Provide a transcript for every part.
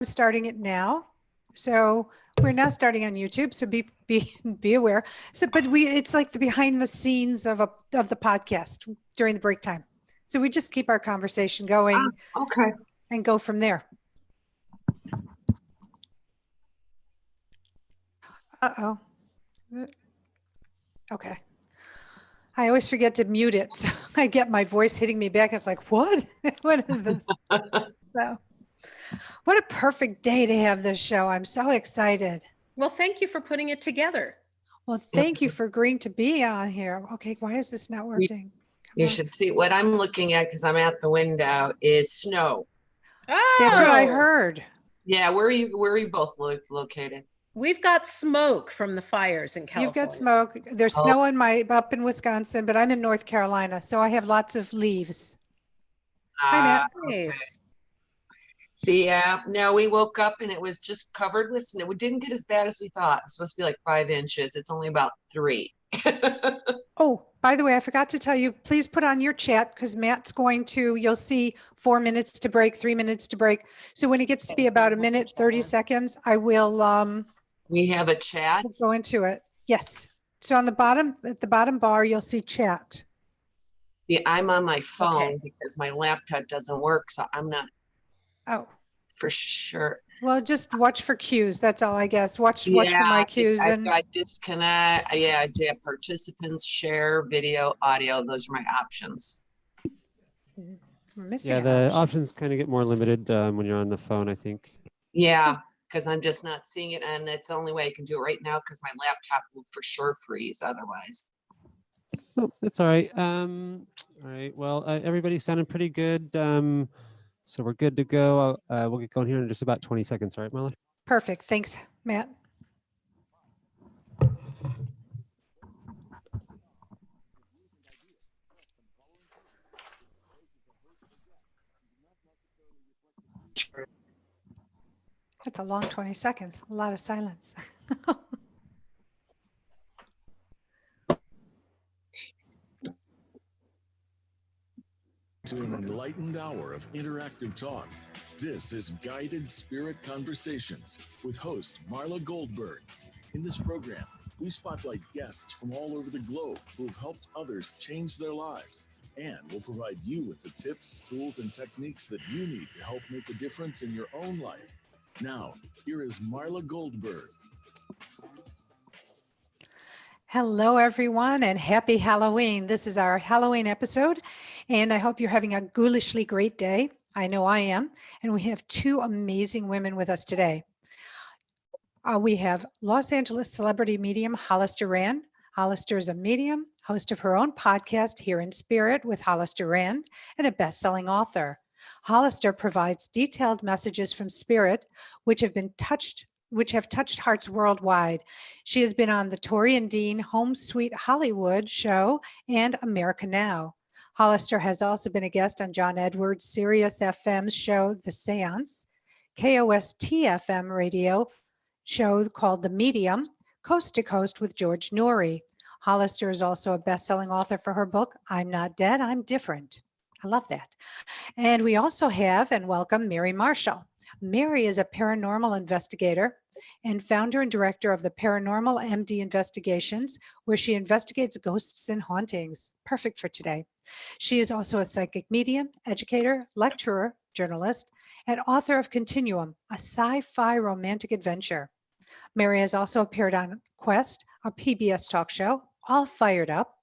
starting it now. So we're now starting on YouTube. So be aware. So, but it's like the behind the scenes of the podcast during the break time. So we just keep our conversation going. Okay. And go from there. Uh-oh. Okay. I always forget to mute it. So I get my voice hitting me back. It's like, what? What is this? So, what a perfect day to have this show. I'm so excited. Well, thank you for putting it together. Well, thank you for agreeing to be on here. Okay, why is this not working? You should see what I'm looking at because I'm at the window is snow. Oh, that's what I heard. Yeah, where are you both located? We've got smoke from the fires in California. You've got smoke. There's snow up in Wisconsin, but I'm in North Carolina, so I have lots of leaves. Hi, Matt. Okay. See, now we woke up and it was just covered with snow. It didn't get as bad as we thought. It's supposed to be like 5 inches. It's only about 3. Oh, by the way, I forgot to tell you, please put on your chat because Matt's you'll see 4 minutes to break, 3 minutes to break. So when it gets to be about 1 minute, 30 seconds, I will, we have a chat. We'll go into it. Yes. So on at the bottom bar, you'll see chat. Yeah, I'm on my phone because my laptop doesn't work. So I'm not. Oh, for sure. Well, just watch for cues. That's all, I guess. Watch for my cues. I disconnect. Yeah, participants, share, video, audio. Those are my options. The options kind of get more limited when you're on the phone, I think. Yeah, because I'm just not seeing it. And it's the only way I can do it right now because my laptop will for sure freeze otherwise. Oh, that's all right. All right. Well, everybody's sounding pretty good. So we're good to go. We'll get going here in just about 20 seconds. All right, Marla? Perfect. Thanks, Matt. That's a long 20 seconds. A lot of silence. To an enlightened hour of interactive talk. This is Guided Spirit Conversations with host Marla Goldberg. In this program, we spotlight guests from all over the globe who have helped others change their lives, and will provide you with the tips, tools, and techniques that you need to help make a difference in your own life. Now, here is Marla Goldberg. Hello, everyone, and happy Halloween. This is our Halloween episode, and I hope you're having a ghoulishly great day. I know I am, and we have 2 amazing women with us today. We have Los Angeles celebrity medium Hollister Rand. Hollister is a medium, host of her own podcast, Here in Spirit with Hollister Rand, and a best-selling author. Hollister provides detailed messages from spirit, which have touched hearts worldwide. She has been on the Tori and Dean Home Sweet Hollywood show and America Now. Hollister has also been a guest on John Edwards' Sirius FM's show, The Seance, KOST FM radio show called The Medium, Coast to Coast with George Noory. Hollister is also a best-selling author for her book, I'm Not Dead, I'm Different. I love that. And we also have and welcome Mary Marshall. Mary is a paranormal investigator and founder and director of the Paranormal MD Investigations, where she investigates ghosts and hauntings. Perfect for today. She is also a psychic medium, educator, lecturer, journalist, and author of Continuum, a sci-fi romantic adventure. Mary has also appeared on Quest, a PBS talk show, All Fired Up,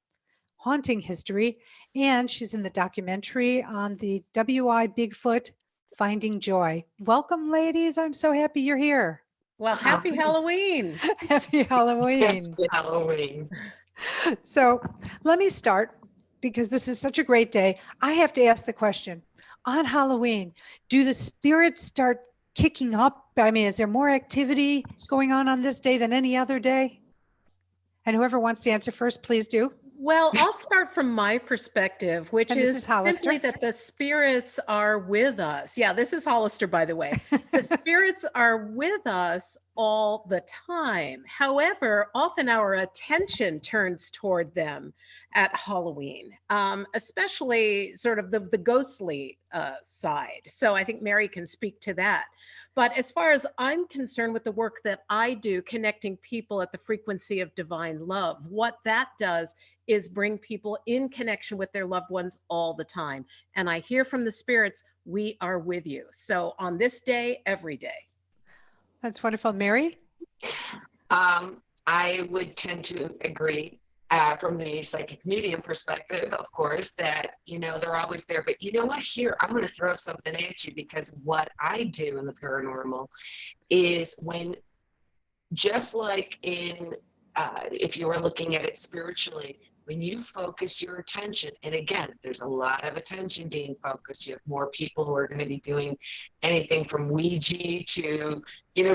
Haunting History, and she's in the documentary on the WI Bigfoot, Finding Joy. Welcome, ladies. I'm so happy you're here. Well, happy Halloween. Happy Halloween. Happy Halloween. So let me start because this is such a great day. I have to ask the question, on Halloween, do the spirits start kicking up? I mean, is there more activity going on this day than any other day? And whoever wants to answer first, please do. Well, I'll start from my perspective, which is Hollister. simply that the spirits are with us. Yeah, this is Hollister, by the way. The spirits spirits are with us all the time. However, often our attention turns toward them at Halloween, especially sort of the ghostly side. So I think Mary can speak to that. But as far as I'm concerned with the work that I do, connecting people at the frequency of divine love, what that does is bring people in connection with their loved ones all the time. And I hear from the spirits, we are with you. So on this day, every day. That's wonderful. Mary? I would tend to agree from the psychic medium perspective, of course, that, they're always there. But you know what? Here, I'm going to throw something at you, because what I do in the paranormal is just like if you were looking at it spiritually, when you focus your attention, and again, there's a lot of attention being focused. You have more people who are going to be doing anything from Ouija to,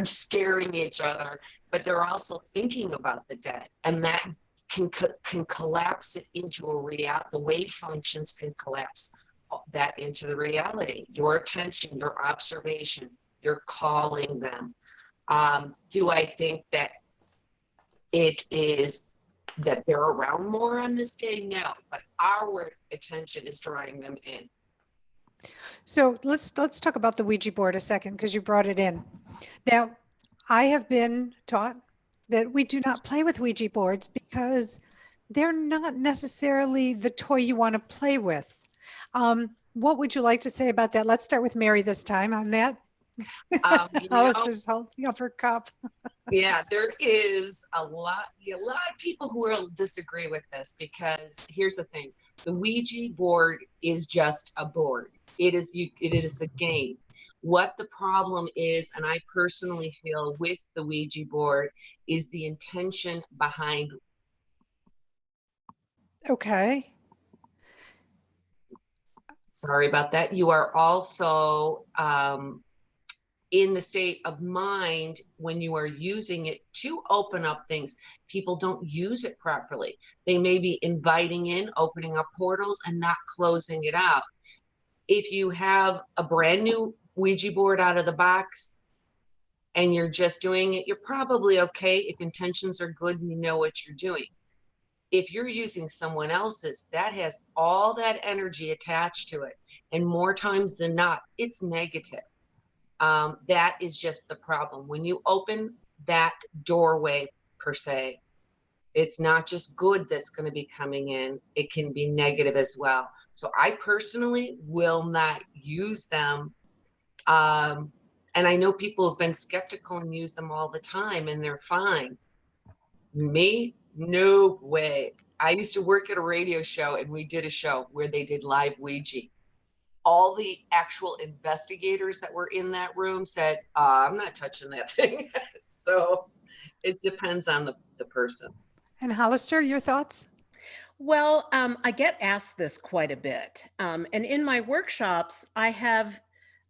scaring each other, but they're also thinking about the dead, and that can collapse it into a reality. The wave functions can collapse that into the reality. Your attention, your observation, you're calling them. Do I think that it is that they're around more on this day? No, but our attention is drawing them in. So let's talk about the Ouija board a second, because you brought it in. Now, I have been taught that we do not play with Ouija boards because they're not necessarily the toy you want to play with. What would you like to say about that? Let's start with Mary this time on that. Hollister's holding up her cup. Yeah, there is a lot of people who will disagree with this, because here's the thing: the Ouija board is just a board. It is a game. What the problem is, and I personally feel with the Ouija board, is the intention behind. Okay. Sorry about that. You are also in the state of mind when you are using it to open up things. People don't use it properly. They may be inviting in, opening up portals, and not closing it out. If you have a brand new Ouija board out of the box and you're just doing it, you're probably okay if intentions are good and you know what you're doing. If you're using someone else's, that has all that energy attached to it, and more times than not, it's negative. That is just the problem. When you open that doorway, per se, it's not just good that's going to be coming in, it can be negative as well. So I personally will not use them. And I know people have been skeptical and use them all the time, and they're fine. Me, no way. I used to work at a radio show, and we did a show where they did live Ouija. All the actual investigators that were in that room said, I'm not touching that thing. So it depends on the person. And Hollister, your thoughts? Well, I get asked this quite a bit. And in my workshops, I have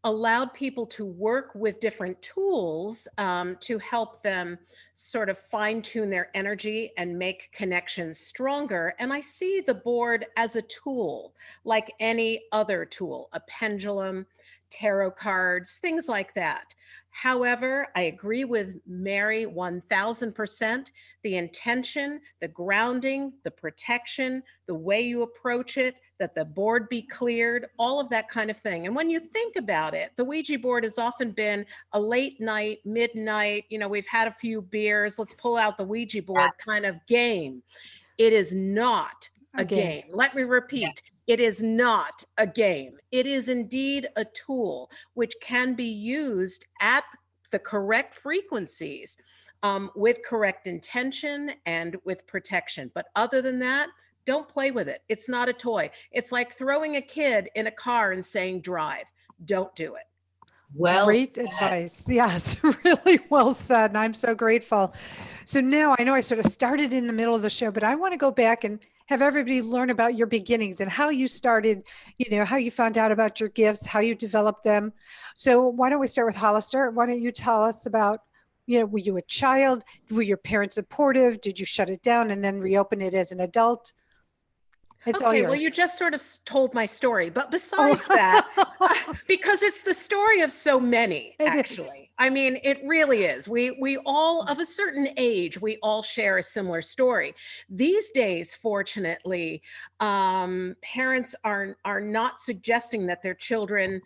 allowed people to work with different tools to help them sort of fine tune their energy and make connections stronger. And I see the board as a tool, like any other tool, a pendulum, tarot cards, things like that. However, I agree with Mary 1000%. The intention, the grounding, the protection, the way you approach it, that the board be cleared, all of that kind of thing. And when you think about it, the Ouija board has often been a late night, midnight, we've had a few beers, let's pull out the Ouija board kind of game. It is not a game. Let me repeat. It is not a game. It is indeed a tool which can be used at the correct frequencies with correct intention and with protection. But other than that, don't play with it. It's not a toy. It's like throwing a kid in a car and saying drive. Don't do it. Well Great said. advice. Yes, really well said. And I'm so grateful. So now I know I sort of started in the middle of the show, but I want to go back and have everybody learn about your beginnings and how you started, how you found out about your gifts, how you developed them. So why don't we start with Hollister? Why don't you tell us about, were you a child? Were your parents supportive? Did you shut it down and then reopen it as an adult? It's all Okay, well, yours. you just sort of told my story, but besides Oh. that, because it's the story of so many, It is. actually. I mean, it really is. We all, of a certain age, we all share a similar story. These days, fortunately, parents are not suggesting that their children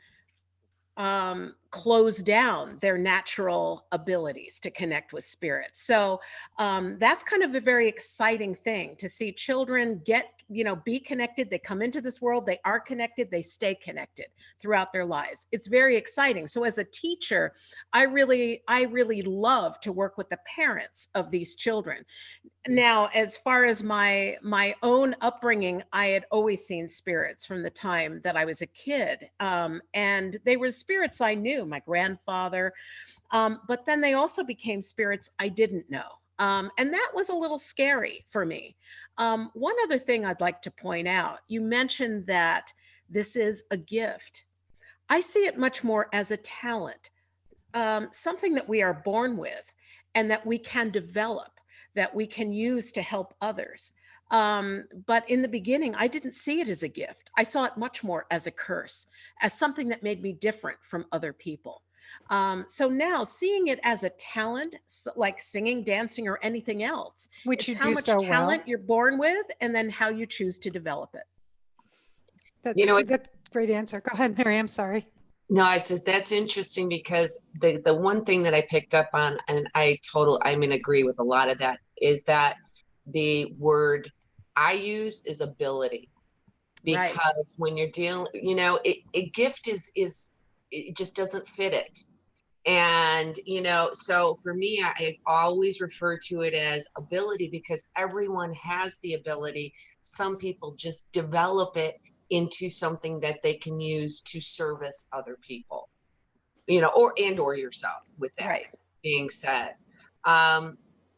close down their natural abilities to connect with spirits. So that's kind of a very exciting thing to see children be connected. They come into this world, they are connected, they stay connected throughout their lives. It's very exciting. So as a teacher, I really love to work with the parents of these children. Now, as far as my own upbringing, I had always seen spirits from the time that I was a kid, and they were spirits I knew, my grandfather, but then they also became spirits I didn't know, and that was a little scary for me. One other thing I'd like to point out: you mentioned that this is a gift. I see it much more as a talent, something that we are born with and that we can develop, that we can use to help others. But in the beginning, I didn't see it as a gift. I saw it much more as a curse, as something that made me different from other people. So now seeing it as a talent, like singing, dancing, or anything else, Which it's you how do much so well. talent you're born with and then how you choose to develop it. That's, You know, it's, that's a great answer. Go ahead, Mary. I'm sorry. no, I says that's interesting because the one thing that I picked up on, and I'm in agree with a lot of that, is that the word I use is ability. Right. Because when you're dealing, a gift is it just doesn't fit it. And so for me, I always refer to it as ability because everyone has the ability. Some people just develop it into something that they can use to service other people, or yourself. With that Right. being said,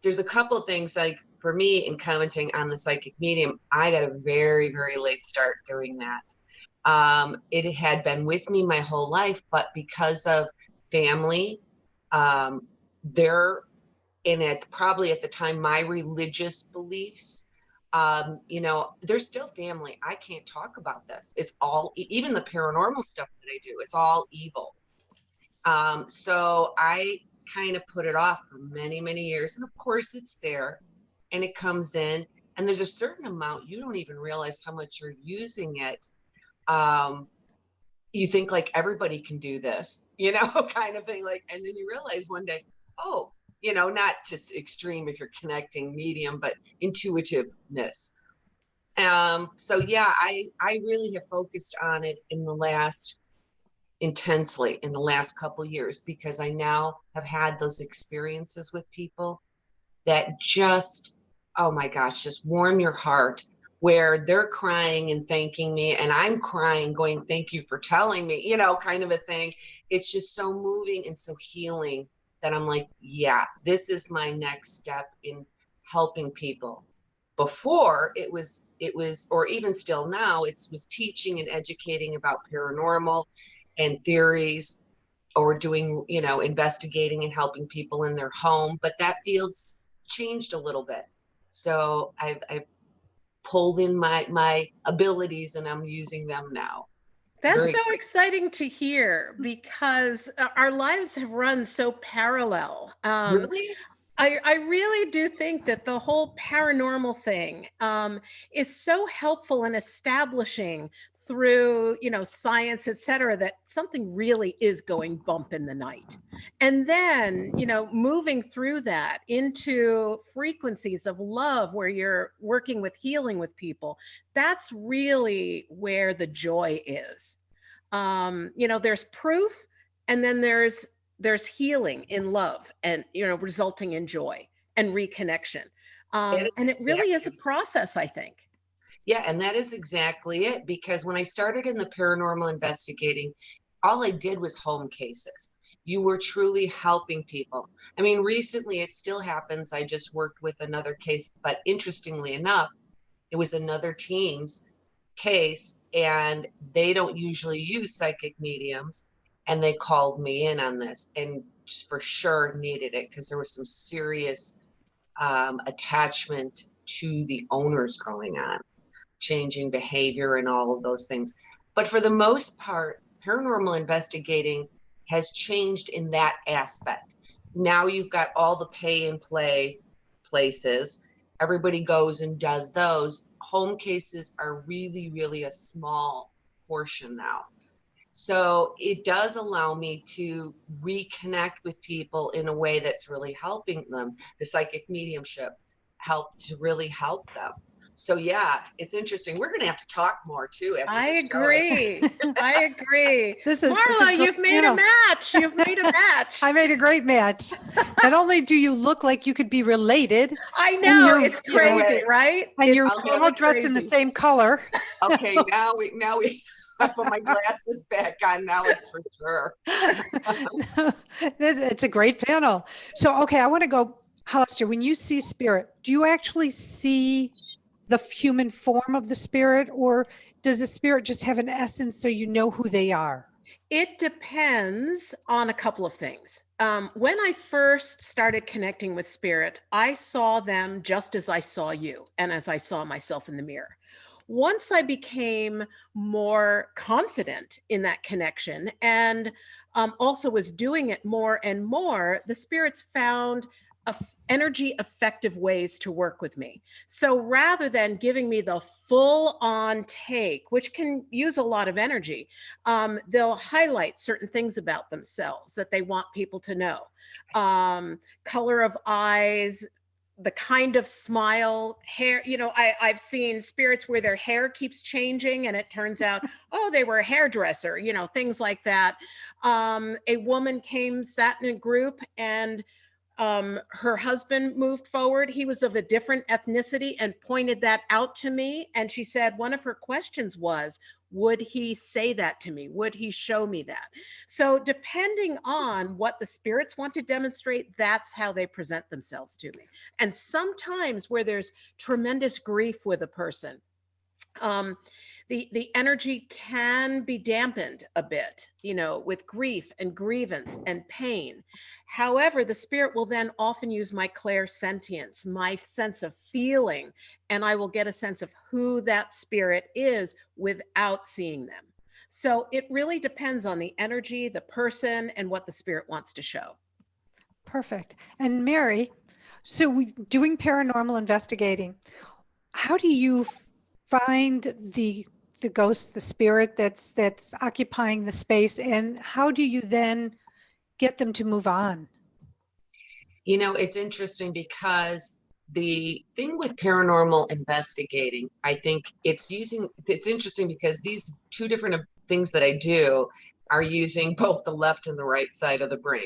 there's a couple things, like for me, in commenting on the psychic medium, I got a very, very late start doing that. It had been with me my whole life, but because of family, there, and probably at the time, my religious beliefs, they're still family. I can't talk about this. It's all, even the paranormal stuff that I do, it's all evil. So I kind of put it off for many, many years. And of course it's there and it comes in, and there's a certain amount, you don't even realize how much you're using it. You think like everybody can do this, kind of thing. Like, and then you realize one day, oh, not just extreme if you're connecting medium, but intuitiveness. So yeah, I really have focused on it intensely in the last couple of years, because I now have had those experiences with people that just, oh my gosh, just warm your heart, where they're crying and thanking me and I'm crying going, thank you for telling me, kind of a thing. It's just so moving and so healing that I'm like, yeah, this is my next step in helping people. Before it was, or even still now, it was teaching and educating about paranormal and theories, or doing, investigating and helping people in their home. But that field's changed a little bit. So I've pulled in my abilities and I'm using them now. That's so exciting to hear, because our lives have run so parallel. Really? I really do think that the whole paranormal thing is so helpful in establishing through, science, et cetera, that something really is going bump in the night. And then, moving through that into frequencies of love where you're working with healing with people, that's really where the joy is. There's proof, and then there's healing in love, and resulting in joy and reconnection, and it really is a process, I think. Yeah, and that is exactly it. Because when I started in the paranormal investigating, all I did was home cases. You were truly helping people. I mean, recently it still happens. I just worked with another case, but interestingly enough, it was another team's case, and they don't usually use psychic mediums. And they called me in on this, and for sure needed it, because there was some serious attachment to the owners going on. changing behavior and all of those things. But for the most part, paranormal investigating has changed in that aspect. Now you've got all the pay and play places. Everybody goes and does those. Home cases are really, really a small portion now. So it does allow me to reconnect with people in a way that's really helping them. The psychic mediumship helped to really help them. So yeah, it's interesting. We're going to have to talk more too. I agree. I agree. This is such a Marla, great you've made panel. a match. You've made a match. I made a great match. Not only do you look like you could be related, I know, you're- it's crazy, right? and you're It's all dressed in the crazy. same color. Okay, now we I put my glasses back on. Now it's for sure. It's a great panel. So, okay, I want to go, Hollister, when you see spirit, do you actually see the human form of the spirit, or does the spirit just have an essence so you know who they are? It depends on a couple of things. When I first started connecting with spirit, I saw them just as I saw you and as I saw myself in the mirror. Once I became more confident in that connection and also was doing it more and more, the spirits found energy effective ways to work with me. So rather than giving me the full on take, which can use a lot of energy, they'll highlight certain things about themselves that they want people to know. Color of eyes, the kind of smile, hair, I've seen spirits where their hair keeps changing and it turns out, oh, they were a hairdresser, things like that. A woman sat in a group, and her husband moved forward. He was of a different ethnicity and pointed that out to me. And she said one of her questions was, would he say that to me? Would he show me that? So depending on what the spirits want to demonstrate, that's how they present themselves to me. And sometimes where there's tremendous grief with a person, the energy can be dampened a bit, with grief and grievance and pain. However, the spirit will then often use my clairsentience, my sense of feeling, and I will get a sense of who that spirit is without seeing them. So it really depends on the energy, the person, and what the spirit wants to show. Perfect. And Mary, so doing paranormal investigating, how do you find the ghost, the spirit that's occupying the space, and how do you then get them to move on? It's interesting because the thing with paranormal investigating, I think it's interesting because these two different things that I do are using both the left and the right side of the brain.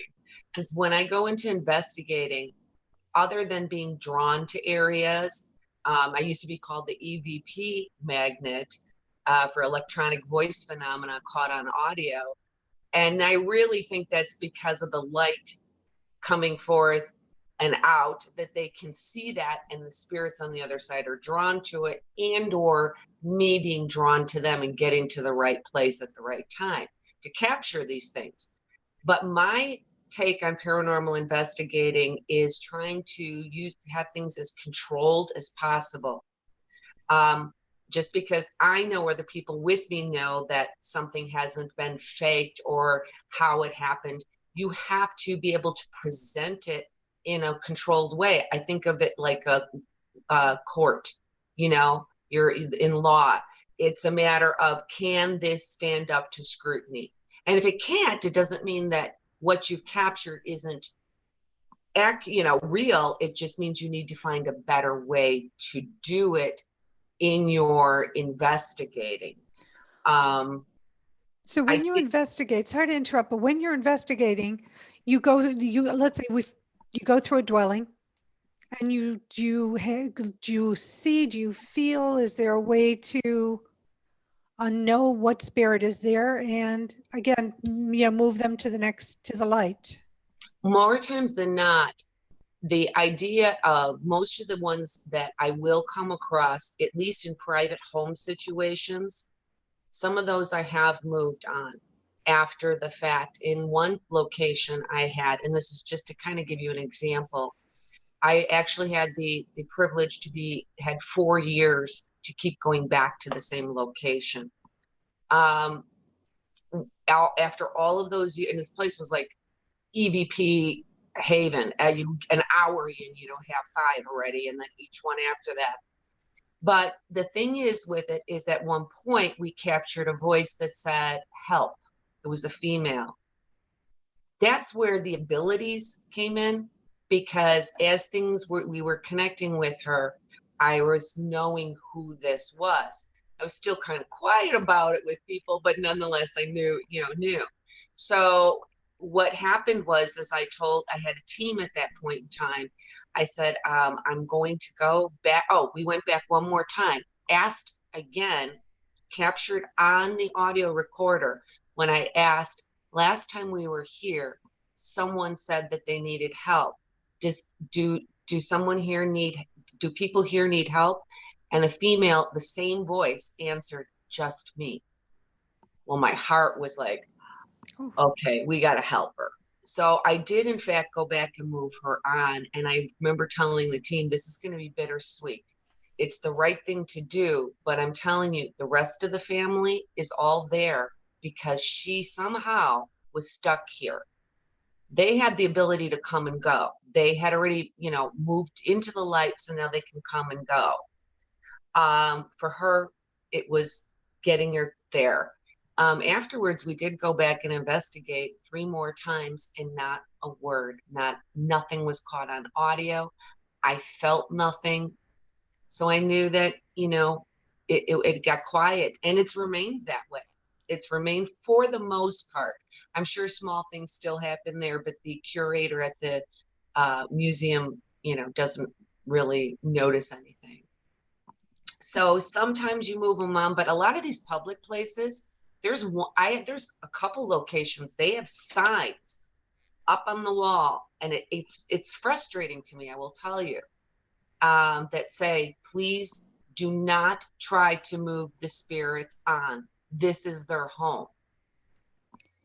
Because when I go into investigating, other than being drawn to areas, I used to be called the EVP magnet for electronic voice phenomena caught on audio. And I really think that's because of the light coming forth and out, that they can see that, and the spirits on the other side are drawn to it, and or me being drawn to them and getting to the right place at the right time to capture these things. But my take on paranormal investigating is trying to have things as controlled as possible. Just because I know, or the people with me know, that something hasn't been faked or how it happened, you have to be able to present it in a controlled way. I think of it like a court, you're in law. It's a matter of, can this stand up to scrutiny? And if it can't, it doesn't mean that what you've captured isn't real. It just means you need to find a better way to do it in your investigating. So when you investigate, sorry to interrupt, but when you're investigating, let's say you go through a dwelling, and do you feel, is there a way to know what spirit is there, and again, move them to the light? More times than not, the idea of most of the ones that I will come across, at least in private home situations, some of those I have moved on after the fact. In one location I had, and this is just to kind of give you an example, I actually had the privilege had 4 years to keep going back to the same location. After all of those years, and this place was like EVP haven, an hour in, you don't have 5 already, and then each one after that. But the thing is with it is at one point we captured a voice that said, help. It was a female. That's where the abilities came in, because as we were connecting with her, I was knowing who this was. I was still kind of quiet about it with people, but nonetheless, I knew. So what happened was, as I had a team at that point in time, I said, I'm going to go back. Oh, we went back one more time, asked again, captured on the audio recorder when I asked, last time we were here, someone said that they needed help. Do people here need help? And a female, the same voice, answered, just me. Well, my heart was like, okay, we got to help her. So I did, in fact, go back and move her on. And I remember telling the team, this is going to be bittersweet. It's the right thing to do. But I'm telling you, the rest of the family is all there because she somehow was stuck here. They had the ability to come and go. They had already, moved into the light, so now they can come and go. For her, it was getting her there. Afterwards, we did go back and investigate 3 more times, and not a word, nothing was caught on audio. I felt nothing. So I knew that, it got quiet, and it's remained that way. It's remained for the most part. I'm sure small things still happen there, but the curator at the museum, doesn't really notice anything. So sometimes you move them on, but a lot of these public places, there's a couple locations, they have signs up on the wall, and it's frustrating to me, I will tell you, that say, please do not try to move the spirits on. This is their home.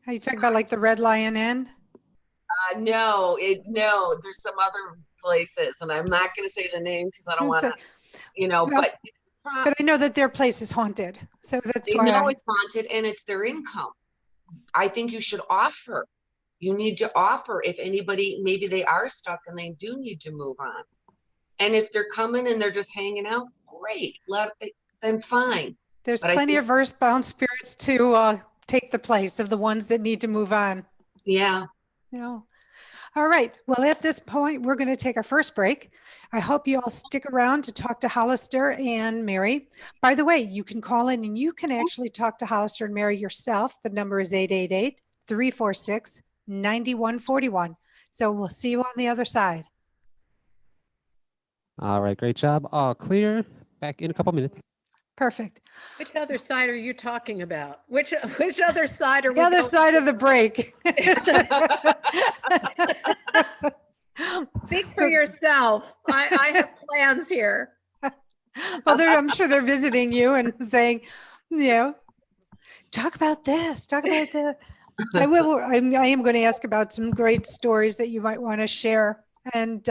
Are you talking about like the Red Lion Inn? No, there's some other places, and I'm not going to say the name because I don't want to, but I know that their place is haunted. So that's why it's haunted, and it's their income. I think you should offer. You need to offer if anybody, maybe they are stuck and they do need to move on. And if they're coming and they're just hanging out, great. Then fine. There's plenty of earthbound spirits to take the place of the ones that need to move on. Yeah. Yeah. All right. Well, at this point, we're going to take our first break. I hope you all stick around to talk to Hollister and Mary. By the way, you can call in and you can actually talk to Hollister and Mary yourself. The number is 888-346-9141. So we'll see you on the other side. All right. Great job. All clear. Back in a couple minutes. Perfect. Which other side are you talking about? Which other side are we? The other side of the break. Speak for yourself. I have plans here. Well, I'm sure they're visiting you and saying, talk about this, talk about that. I am going to ask about some great stories that you might want to share. And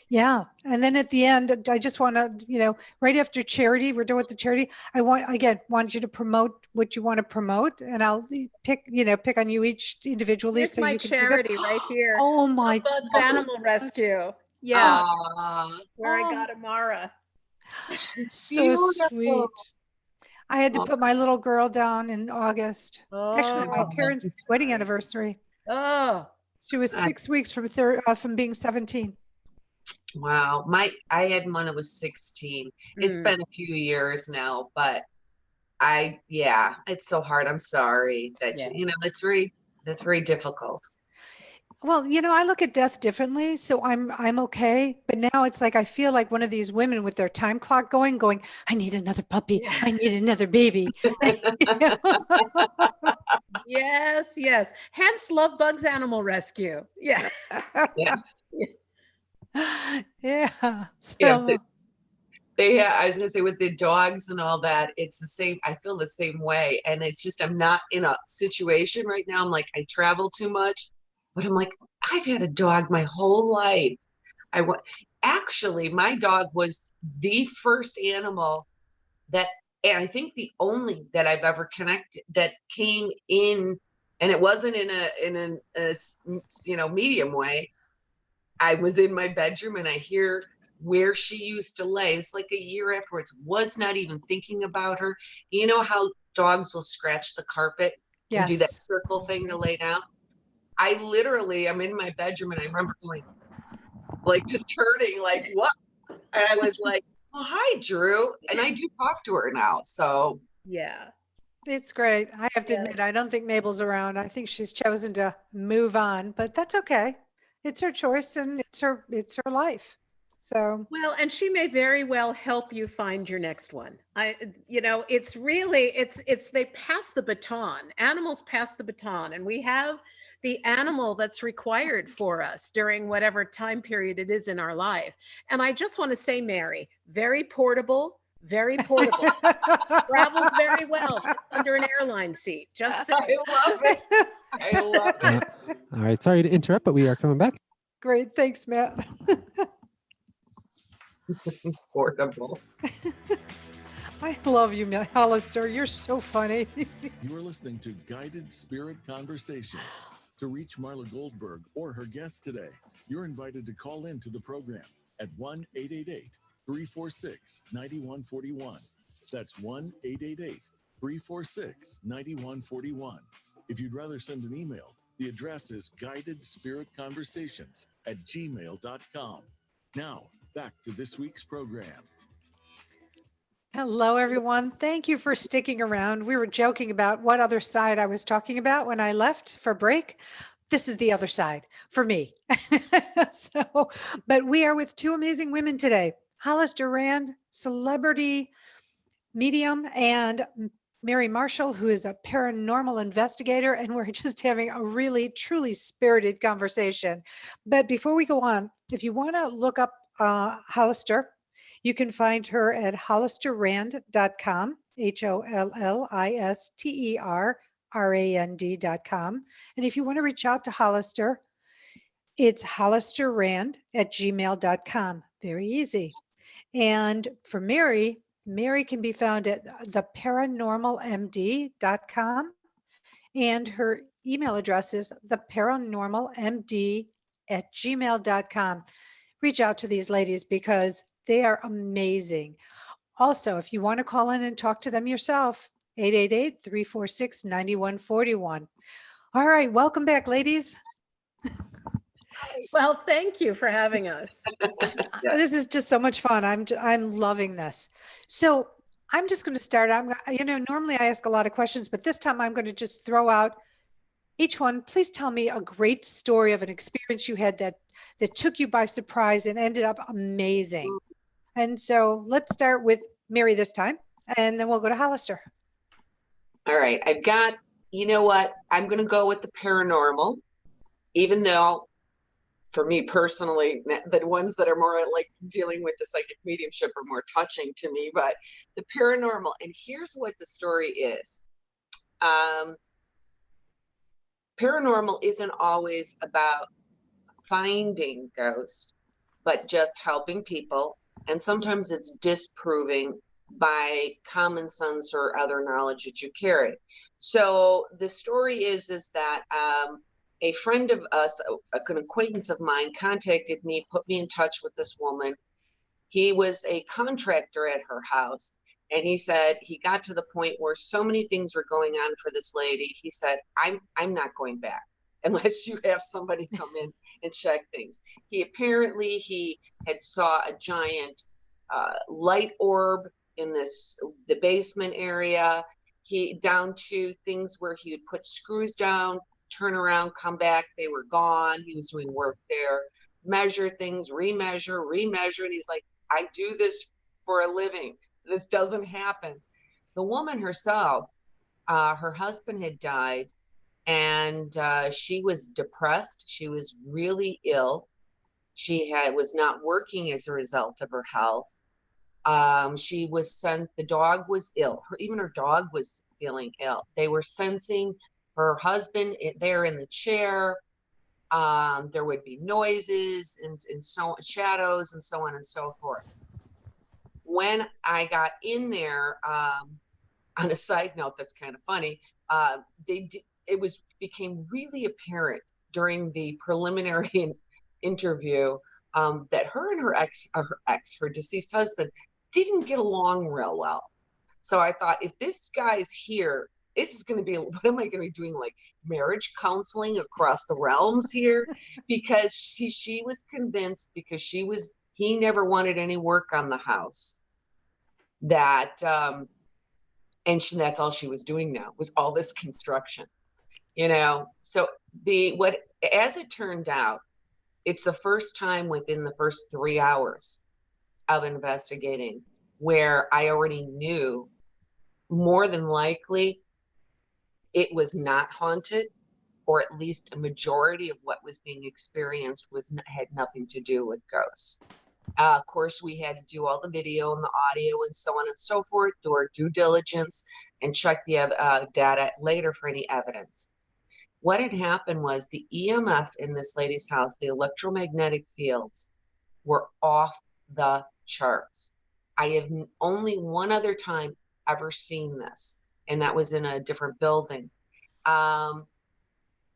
yeah. And then at the end, I just want to, right after charity, we're done with the charity. I want you to promote what you want to promote, and I'll pick on you each individually. Here's so my you can charity right here. Oh my Bugs Animal Rescue. Yeah. Where I got Amara. So sweet. I had to put my little girl down in August. It's actually my parents' wedding anniversary. Oh. She was 6 weeks from being 17. Wow. I had one that was 16. It's been a few years now, but it's so hard. I'm sorry that, that's very difficult. Well, I look at death differently, so I'm okay. But now it's like, I feel like one of these women with their time clock going, I need another puppy. Yeah. I need another baby. Yes. Hence Love Bugs Animal Rescue. Yeah. Yeah. Yeah. So. Yeah, I was going to say, with the dogs and all that, it's the same. I feel the same way. And it's just, I'm not in a situation right now. I'm like, I travel too much, but I'm like, I've had a dog my whole life. actually, my dog was the first animal that, and I think the only that I've ever connected that came in, and it wasn't in a medium way. I was in my bedroom and I hear where she used to lay. It's like a year afterwards, was not even thinking about her. You know how dogs will scratch the carpet and do that Yes. circle thing to lay down? I literally, I'm in my bedroom and I remember going, like, just turning, like, what? And I was like, well, hi, Drew. And I do talk to her now. So Yeah. It's great. I have to Yeah. admit, I don't think Mabel's around. I think she's chosen to move on, but that's okay. It's her choice and it's her life. So Well, and she may very well help you find your next one. It's really, it's they pass the baton. Animals pass the baton, and we have the animal that's required for us during whatever time period it is in our life. And I just want to say, Mary, very portable, travels very well, fits under an airline seat. Just I saying. love it. I love it. All right, sorry to interrupt, but we are coming back. Great. Thanks, Matt. Portable. I love you, Hollister. You're so funny. You're listening to Guided Spirit Conversations. To reach Marla Goldberg or her guest today, you're invited to call in to the program at 1-888-346-9141. That's 1-888-346-9141. If you'd rather send an email, the address is guidedspiritconversations@gmail.com. Now, back to this week's program. Hello, everyone. Thank you for sticking around. We were joking about what other side I was talking about when I left for break. This is the other side for me. But we are with two amazing women today. Hollister Rand, celebrity medium, and Mary Marshall, who is a paranormal investigator. And we're just having a really, truly spirited conversation. But before we go on, if you want to look up Hollister, you can find her at hollisterrand.com, HOLLISTERRAND.com. And if you want to reach out to Hollister, it's hollisterrand@gmail.com. Very easy. And for Mary, Mary can be found at theparanormalmd.com. And her email address is theparanormalmd@gmail.com. Reach out to these ladies because they are amazing. Also, if you want to call in and talk to them yourself, 888-346-9141. All right, welcome back, ladies. Well, thank you for having us. This is just so much fun. I'm loving this. So I'm just going to start. Normally I ask a lot of questions, but this time I'm going to just throw out each one. Please tell me a great story of an experience you had that took you by surprise and ended up amazing. And so let's start with Mary this time, and then we'll go to Hollister. All right. I've got, you know what? I'm going to go with the paranormal, even though for me personally, the ones that are more like dealing with the psychic mediumship are more touching to me, but the paranormal. And here's what the story is. Paranormal isn't always about finding ghosts, but just helping people. And sometimes it's disproving by common sense or other knowledge that you carry. So the story is that a friend of us, an acquaintance of mine, contacted me, put me in touch with this woman. He was a contractor at her house. And he said he got to the point where so many things were going on for this lady. He said, I'm not going back unless you have somebody come in and check things. He had saw a giant light orb in the basement area. He down to things where he would put screws down, turn around, come back, they were gone. He was doing work there, measure things, remeasure. And he's like, I do this for a living. This doesn't happen. The woman herself, her husband had died, and she was depressed. She was really ill. She was not working as a result of her health. She was the dog was ill. Even her dog was feeling ill. They were sensing her husband there in the chair. There would be noises and so shadows and so on and so forth. When I got in there, on a side note, that's kind of funny. It became really apparent during the preliminary interview that her and her deceased husband, didn't get along real well. So I thought, if this guy's here, this is going to be, what am I going to be doing? Like marriage counseling across the realms here? Because she was convinced, because he never wanted any work on the house, that, that's all she was doing now, was all this construction, So as it turned out, it's the first time within the first 3 hours of investigating where I already knew more than likely it was not haunted, or at least a majority of what was being experienced had nothing to do with ghosts. Of course, we had to do all the video and the audio and so on and so forth, do our due diligence, and check the data later for any evidence. What had happened was the EMF in this lady's house, the electromagnetic fields, were off the charts. I have only one other time ever seen this, and that was in a different building. And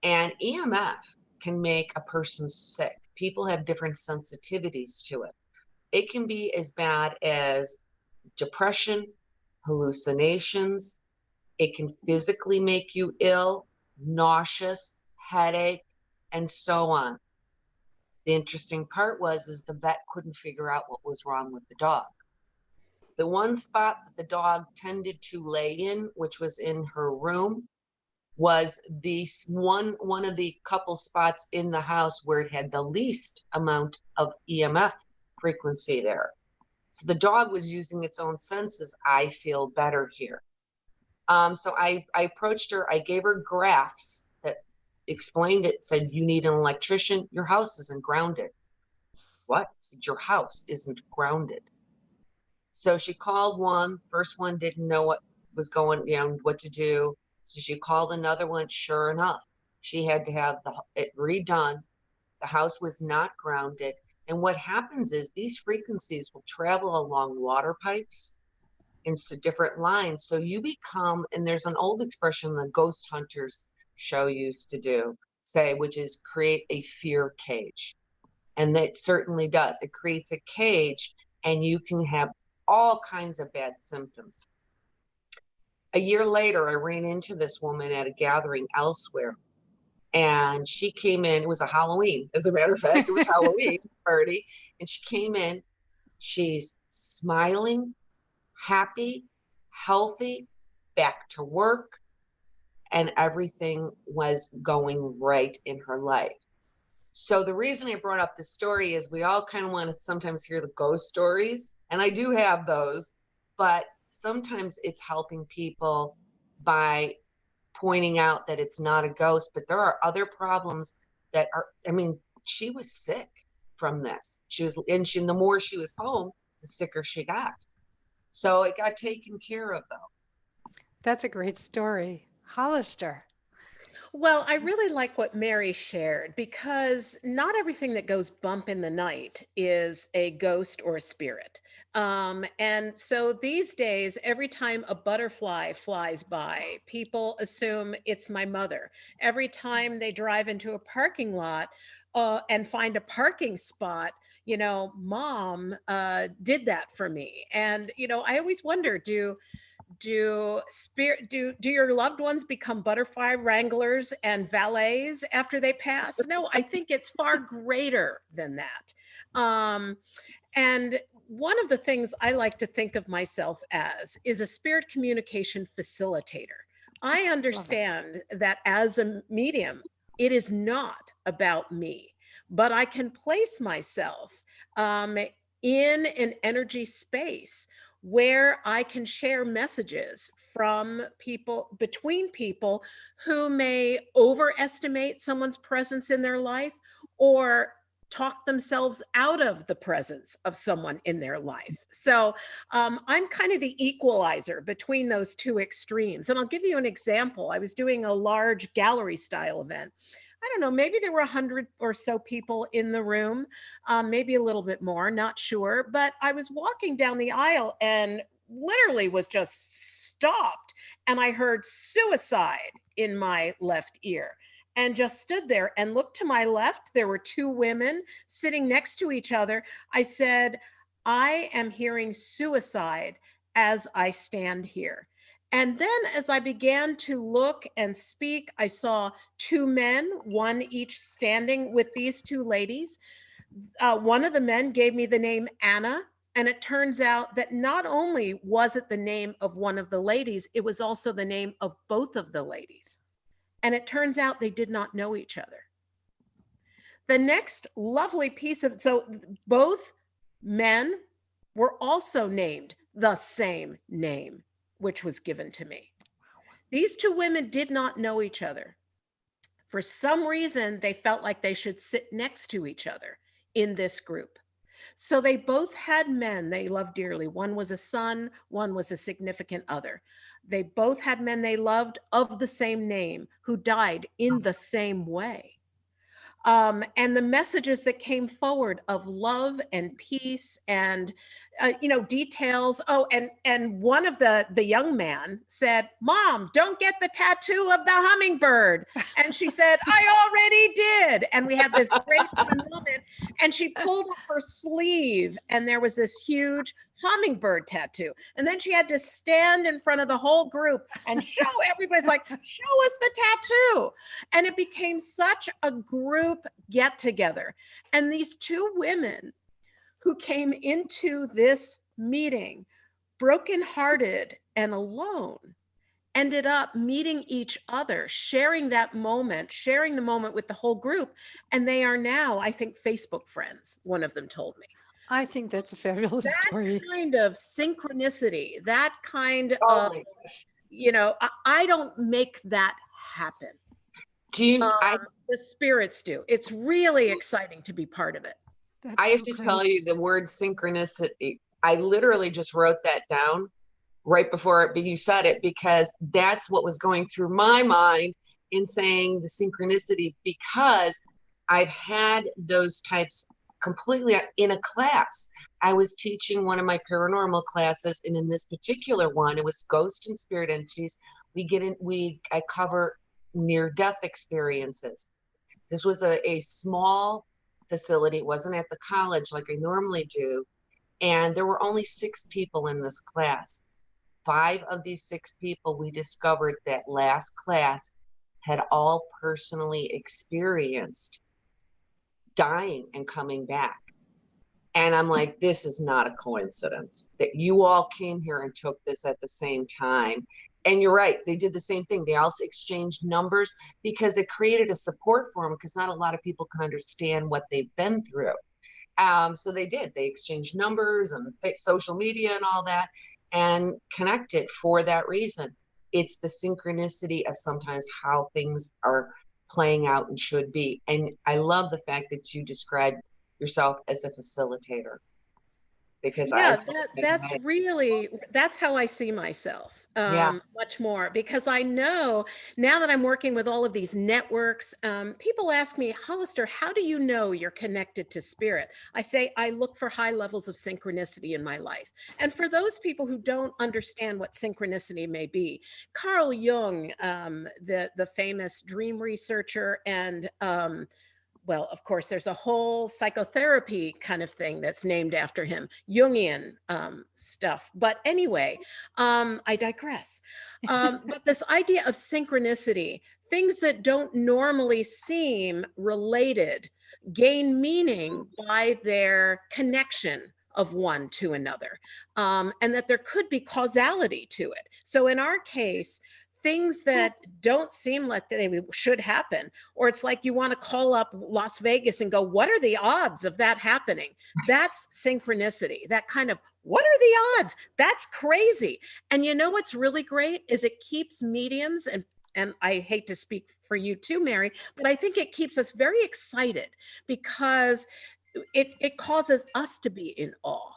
EMF can make a person sick. People have different sensitivities to it. It can be as bad as depression, hallucinations. It can physically make you ill, nauseous, headache, and so on. The interesting part is the vet couldn't figure out what was wrong with the dog. The one spot that the dog tended to lay in, which was in her room, was the one of the couple spots in the house where it had the least amount of EMF frequency there. So the dog was using its own senses. I feel better here. So I approached her. I gave her graphs that explained it, said, you need an electrician. Your house isn't grounded. What? I said, your house isn't grounded. So she called one. First one didn't know what was going, what to do. So she called another one. Sure enough, she had to have it redone. The house was not grounded. And what happens is these frequencies will travel along water pipes into different lines. So you become, and there's an old expression the ghost hunters show used to say, which is create a fear cage. And that certainly does. It creates a cage, and you can have all kinds of bad symptoms. A year later, I ran into this woman at a gathering elsewhere, and she came in. It was a Halloween, as a matter of fact. It was Halloween party, and she came in. She's smiling, happy, healthy, back to work, and everything was going right in her life. So the reason I brought up this story is we all kind of want to sometimes hear the ghost stories, and I do have those, but sometimes it's helping people by pointing out that it's not a ghost, but there are other problems that are, she was sick from this. The more she was home, the sicker she got. So it got taken care of, though. That's a great story. Hollister. Well, I really like what Mary shared, because not everything that goes bump in the night is a ghost or a spirit. And so these days, every time a butterfly flies by, people assume it's my mother. Every time they drive into a parking lot and find a parking spot, mom did that for me. And, I always wonder, do your loved ones become butterfly wranglers and valets after they pass? No, I think it's far greater than that. And one of the things I like to think of myself as is a spirit communication facilitator. I understand that as a medium, it is not about me, but I can place myself in an energy space where I can share messages from people, between people who may overestimate someone's presence in their life or talk themselves out of the presence of someone in their life. So I'm kind of the equalizer between those two extremes. And I'll give you an example. I was doing a large gallery style event I don't know, maybe there were 100 or so people in the room, maybe a little bit more, not sure. But I was walking down the aisle and literally was just stopped. And I heard suicide in my left ear and just stood there and looked to my left. There were two women sitting next to each other. I said, I am hearing suicide as I stand here. And then as I began to look and speak, I saw two men, one each standing with these two ladies. One of the men gave me the name Anna. And it turns out that not only was it the name of one of the ladies, it was also the name of both of the ladies. And it turns out they did not know each other. The next lovely piece of, so both men were also named the same name, which was given to me. These two women did not know each other. For some reason, they felt like they should sit next to each other in this group. So they both had men they loved dearly. One was a son, one was a significant other. They both had men they loved of the same name who died in the same way. And the messages that came forward of love and peace and details. Oh, and one of the young man said, "Mom, don't get the tattoo of the hummingbird." And she said, "I already did." And we had this great moment. And she pulled up her sleeve, and there was this huge hummingbird tattoo. And then she had to stand in front of the whole group and show everybody's like, "Show us the tattoo." And it became such a group get together. And these two women who came into this meeting brokenhearted and alone ended up meeting each other, sharing that moment, sharing the moment with the whole group. And they are now, I think, Facebook friends, one of them told me. I think that's a fabulous story. That kind of synchronicity, that kind Oh of, my gosh. I don't make that happen. Do you, The spirits do. It's really exciting to be part of it. I have to tell you the word synchronicity. I literally just wrote that down right before you said it, because that's what was going through my mind in saying the synchronicity, because I've had those types completely in a class. I was teaching one of my paranormal classes, and in this particular one, it was ghost and spirit entities. I cover near-death experiences. This was a small facility. It wasn't at the college like I normally do. And there were only 6 people in this class. 5 of these 6 people, we discovered that last class had all personally experienced dying and coming back. And I'm like, this is not a coincidence that you all came here and took this at the same time. And you're right, they did the same thing. They also exchanged numbers because it created a support for them, because not a lot of people can understand what they've been through. So they did. They exchanged numbers and social media and all that, and connected for that reason. It's the synchronicity of sometimes how things are playing out and should be. And I love the fact that you described yourself as a facilitator, because that's how I see myself, much more, because I know now that I'm working with all of these networks, people ask me, Hollister, how do you know you're connected to spirit? I say, I look for high levels of synchronicity in my life. And for those people who don't understand what synchronicity may be, Carl Jung, the famous dream researcher, and well, of course, there's a whole psychotherapy kind of thing that's named after him, Jungian stuff. But anyway, I digress. But this idea of synchronicity, things that don't normally seem related, gain meaning by their connection of one to another, and that there could be causality to it. So in our case, things that don't seem like they should happen, or it's like you want to call up Las Vegas and go, what are the odds of that happening? That's synchronicity. That kind of, what are the odds? That's crazy. And you know what's really great is it keeps mediums, and I hate to speak for you too, Mary, but I think it keeps us very excited, because it causes us to be in awe.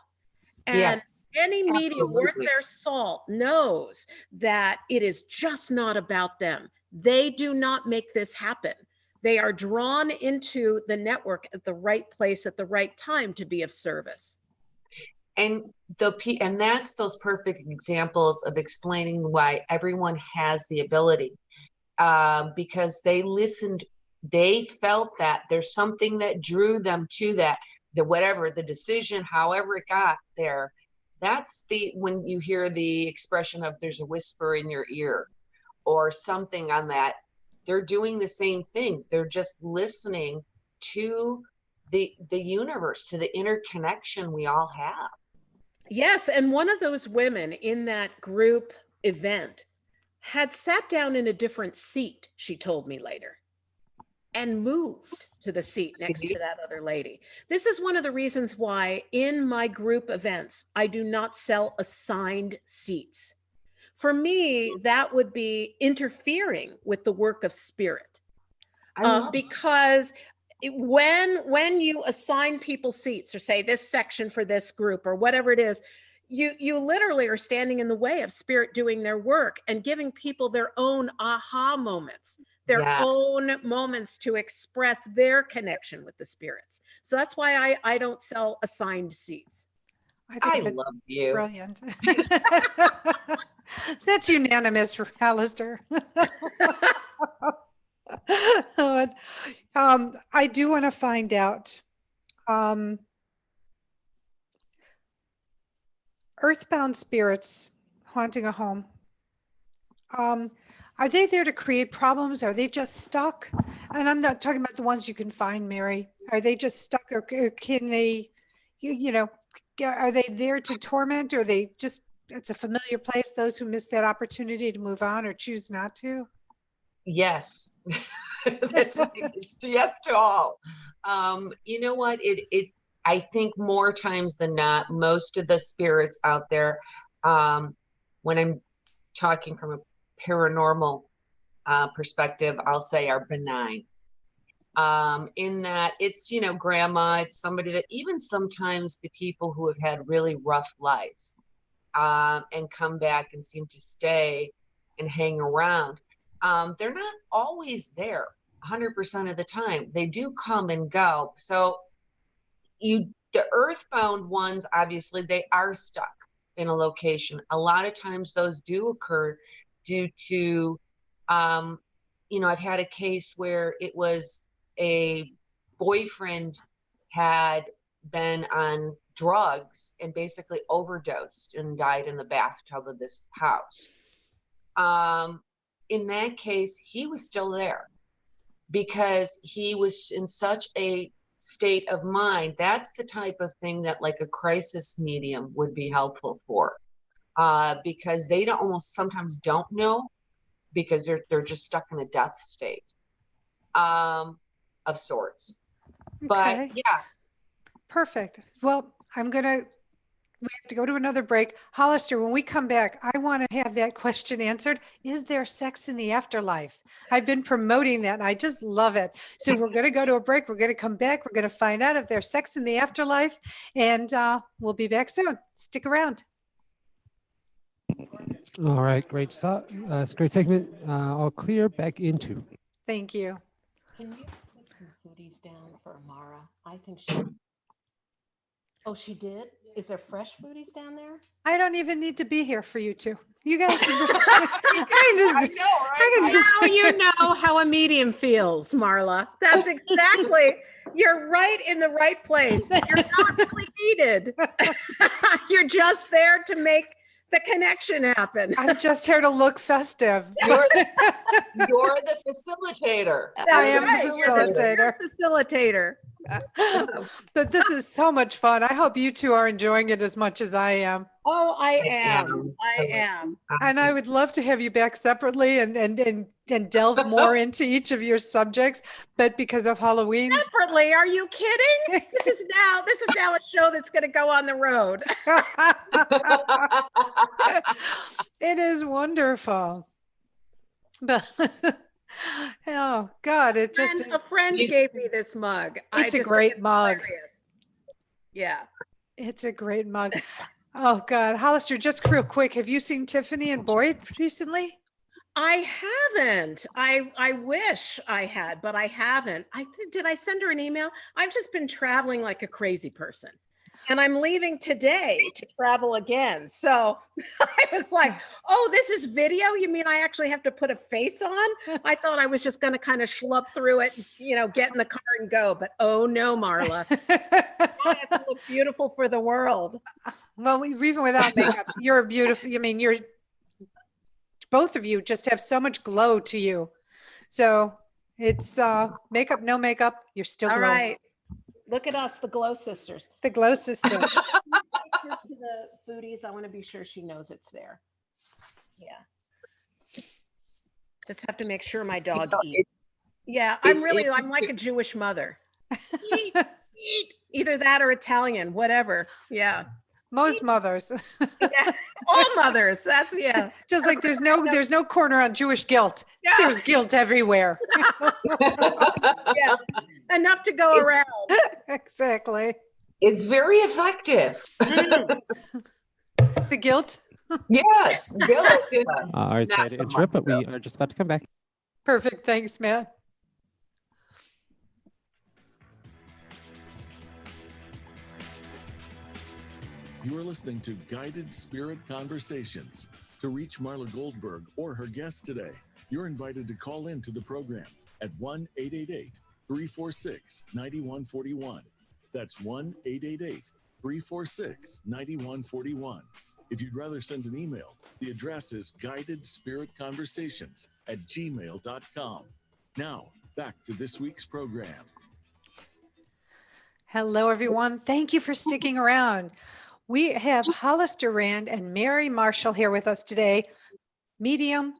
And yes, any medium absolutely. worth their salt knows that it is just not about them. They do not make this happen. They are drawn into the network at the right place at the right time to be of service. And that's those perfect examples of explaining why everyone has the ability, because they listened, they felt that there's something that drew them to that, the whatever the decision, however it got there. That's when you hear the expression of there's a whisper in your ear or something on that. They're doing the same thing. They're just listening to the universe, to the interconnection we all have. Yes, and one of those women in that group event had sat down in a different seat, she told me later, and moved to the seat next to that other lady. This is one of the reasons why in my group events, I do not sell assigned seats. For me, that would be interfering with the work of spirit. Because when you assign people seats or say this section for this group or whatever it is, you literally are standing in the way of spirit doing their work and giving people their own aha moments, their own moments to express their connection with the spirits. So that's why I don't sell assigned seats. I love you. Brilliant. So that's unanimous, Hollister. I do want to find out, earthbound spirits haunting a home. Are they there to create problems? Are they just stuck? And I'm not talking about the ones you can find, Mary. Are they just stuck, or can they, are they there to torment, or they just, it's a familiar place, those who miss that opportunity to move on or choose not to? Yes. It's yes to all. You know what? I think more times than not, most of the spirits out there, when I'm talking from a paranormal perspective, I'll say are benign. In that it's, grandma, it's somebody that even sometimes the people who have had really rough lives and come back and seem to stay and hang around. They're not always there 100% of the time. They do come and go. So the earthbound ones, obviously, they are stuck in a location. A lot of times those do occur due to, I've had a case where it was a boyfriend had been on drugs and basically overdosed and died in the bathtub of this house. In that case, he was still there because he was in such a state of mind. That's the type of thing that like a crisis medium would be helpful for, because they almost sometimes don't know, because they're just stuck in a death state of sorts. Okay. But yeah. Perfect. Well, we have to go to another break. Hollister, when we come back, I want to have that question answered. Is there sex in the afterlife? I've been promoting that and I just love it. So we're going to go to a break. We're going to come back. We're going to find out if there's sex in the afterlife, and we'll be back soon. Stick around. All right, great. It's a great segment. All clear, back into. Thank you. Can you put some foodies down for Amara? I think she. Oh, she did? Is there fresh foodies down there? I don't even need to be here for you two. You guys can just. Now you know how a medium feels, Marla. That's exactly. You're right in the right place. You're not really needed. You're just there to make the connection happen. I'm just here to look festive. You're the facilitator. I am right. the Facilitator. But this is so much fun. I hope you two are enjoying it as much as I am. Oh, I am. I am. And I would love to have you back separately and delve more into each of your subjects. But because of Halloween, Separately? Are you kidding? This is now a show that's going to go on the road. it is wonderful. But oh God, it just is. A friend gave me this mug. It's a great mug. Hilarious. Yeah. It's a great mug. Oh God, Hollister, just real quick, have you seen Tiffany and Boyd recently? I haven't. I wish I had, but I haven't. Did I send her an email? I've just been traveling like a crazy person. And I'm leaving today to travel again. So I was like, oh, this is video? You mean I actually have to put a face on? I thought I was just going to kind of schlup through it, get in the car and go. But oh no, Marla, I have to look beautiful for the world. Well, even without makeup, you're beautiful. I mean, both of you just have so much glow to you. So it's makeup, no makeup, you're still All glowing. right. Look at us, the Glow Sisters. The glow sisters. To the booties, I want to be sure she knows it's there. Yeah. Just have to make sure my dog eats. Yeah, I'm like a Jewish mother. Eat, eat. Either that or Italian, whatever. Yeah. Most mothers. Yeah. All mothers. That's Just like there's no corner on Jewish guilt. Yeah. There's guilt everywhere. Yeah. Enough to go around. Exactly. It's very effective. The guilt. Yes, guilt. Yeah. All right, sorry Not to so interrupt, much, but we are just about to come back. Perfect. Thanks, Matt. You are listening to Guided Spirit Conversations. To reach Marla Goldberg or her guest today, you're invited to call in to the program at 1-888-346-9141. That's 1-888-346-9141. If you'd rather send an email, the address is guidedspiritconversations@gmail.com. Now, back to this week's program. Hello, everyone. Thank you for sticking around. We have Hollister Rand and Mary Marshall here with us today, medium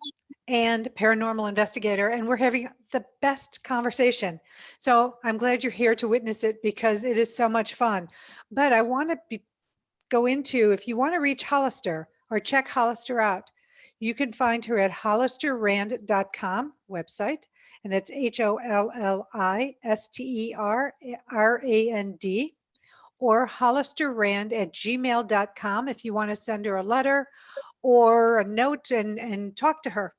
and paranormal investigator, and we're having the best conversation. So I'm glad you're here to witness it because it is so much fun. But I want to go into, if you want to reach Hollister or check Hollister out, you can find her at hollisterrand.com website, and that's HOLLISTERRAND, or hollisterrand@gmail.com if you want to send her a letter or a note and talk to her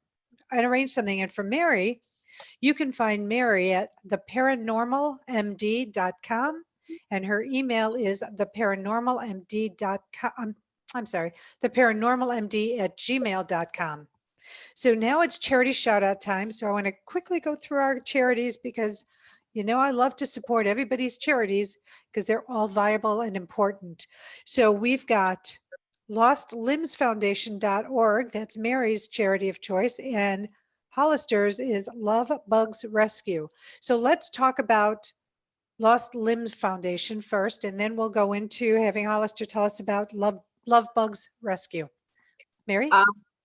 and arrange something. And for Mary, you can find Mary at theparanormalmd.com, and her email is theparanormalmd.com. I'm sorry, theparanormalmd@gmail.com. So now it's charity shout out time. So I want to quickly go through our charities because I love to support everybody's charities because they're all viable and important. So we've got lostlimbsfoundation.org. That's Mary's charity of choice. And Hollister's is Love Bugs Rescue. So let's talk about Lost Limbs Foundation first, and then we'll go into having Hollister tell us about Love Bugs Rescue. Mary?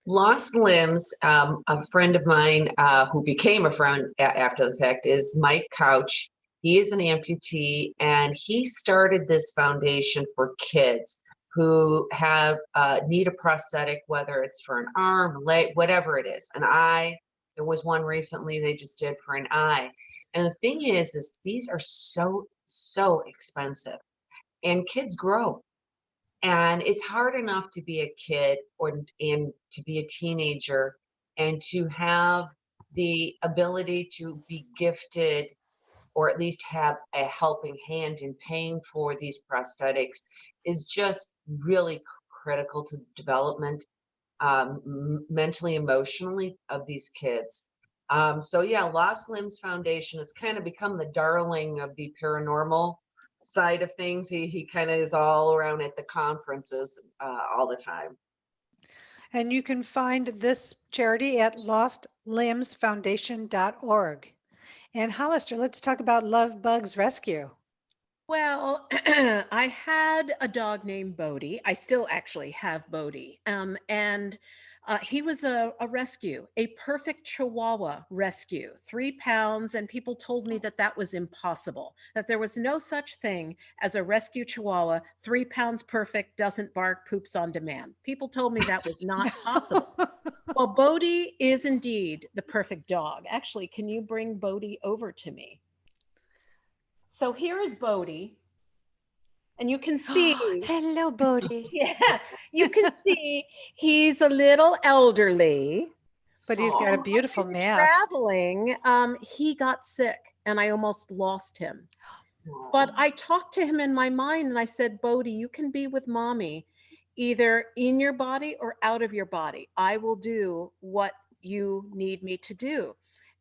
Lost Limbs, a friend of mine who became a friend after the fact is Mike Couch. He is an amputee, and he started this foundation for kids who have need a prosthetic, whether it's for an arm, leg, whatever it is, an eye. There was one recently they just did for an eye. And the thing is these are so expensive, and kids grow. And it's hard enough to be a kid and to be a teenager and to have the ability to be gifted or at least have a helping hand in paying for these prosthetics is just really critical to the development mentally, emotionally of these kids. So yeah, Lost Limbs Foundation has kind of become the darling of the paranormal side of things. He kind of is all around at the conferences all the time. And you can find this charity at lostlimbsfoundation.org. And Hollister, let's talk about Love Bugs Rescue. Well, I had a dog named Bodie. I still actually have Bodie. And he was a rescue, a perfect Chihuahua rescue, 3 pounds. And people told me that was impossible, that there was no such thing as a rescue Chihuahua, 3 pounds perfect, doesn't bark, poops on demand. People told me that was not possible. Well, Bodie is indeed the perfect dog. Actually, can you bring Bodie over to me? So here is Bodie, and you can see. Hello, Bodie. Yeah, you can see he's a little elderly, But he's got a beautiful We were mask. traveling, he got sick and I almost lost him. Oh. But I talked to him in my mind and I said, Bodhi, you can be with mommy either in your body or out of your body. I will do what you need me to do.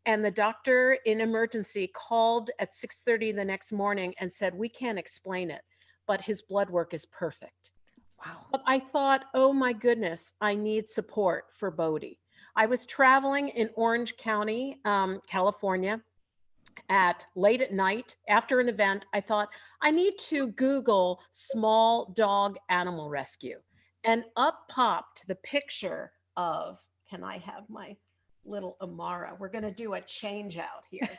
And the doctor in emergency called at 6:30 the next morning and said, we can't explain it, but his blood work is perfect. Wow. But I thought, oh my goodness, I need support for Bodhi. I was traveling in Orange County, California, late at night after an event. I thought I need to Google small dog animal rescue, and up popped the picture of, can I have my little Amara? We're going to do a change out here.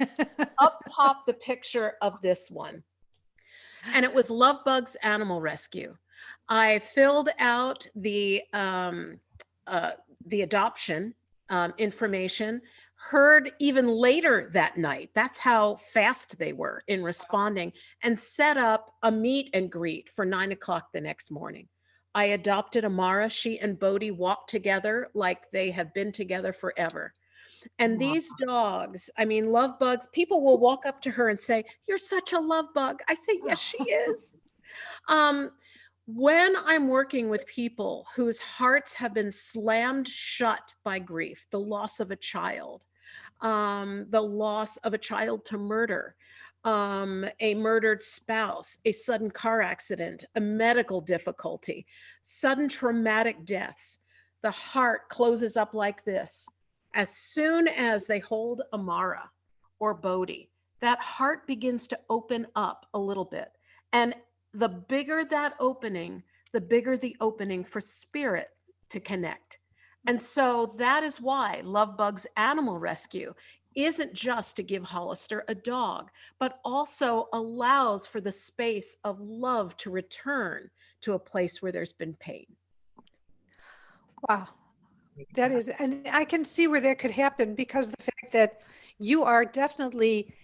Up popped the picture of this one, and it was Love Bugs Animal Rescue. I filled out the adoption information, heard even later that night. That's how fast they were in responding, and set up a meet and greet for 9 o'clock the next morning. I adopted Amara. She and Bodhi walked together like they have been together forever. And these dogs, I mean, love bugs, people will walk up to her and say, you're such a love bug. I say, yes, she is. When I'm working with people whose hearts have been slammed shut by grief, the loss of a child, the loss of a child to murder, a murdered spouse, a sudden car accident, a medical difficulty, sudden traumatic deaths, the heart closes up like this. As soon as they hold Amara or Bodhi, that heart begins to open up a little bit. And the bigger that opening, the bigger the opening for spirit to connect. And so that is why Love Bugs Animal Rescue isn't just to give Hollister a dog, but also allows for the space of love to return to a place where there's been pain. Wow. That is, and I can see where that could happen because the fact that you are definitely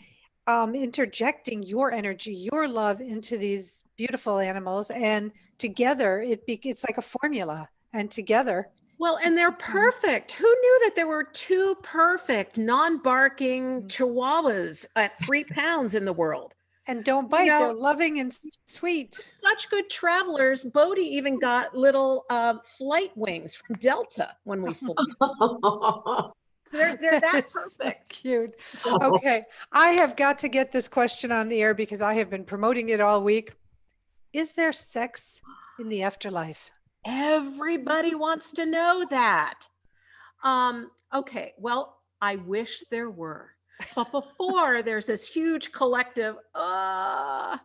interjecting your energy, your love into these beautiful animals, and together it's like a formula, and together. Well, and they're perfect. Who knew that there were two perfect non-barking chihuahuas at 3 pounds in the world? And don't bite. They're loving and sweet. Such good travelers. Bodhi even got little flight wings from Delta when we flew. They're that perfect. So cute. Okay. I have got to get this question on the air because I have been promoting it all week. Is there sex in the afterlife? Everybody wants to know that. Okay. Well, I wish there were. But before there's this huge collective, let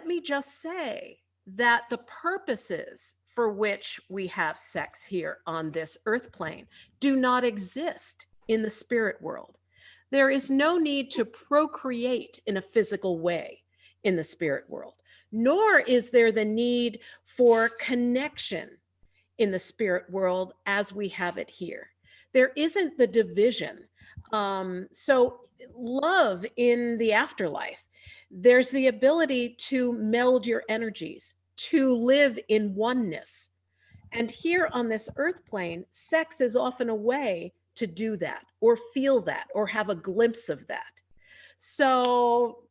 me just say that the purposes for which we have sex here on this earth plane do not exist in the spirit world. There is no need to procreate in a physical way in the spirit world, nor is there the need for connection in the spirit world as we have it here. There isn't the division. So love in the afterlife, there's the ability to meld your energies, to live in oneness. And here on this earth plane, sex is often a way to do that or feel that or have a glimpse of that. So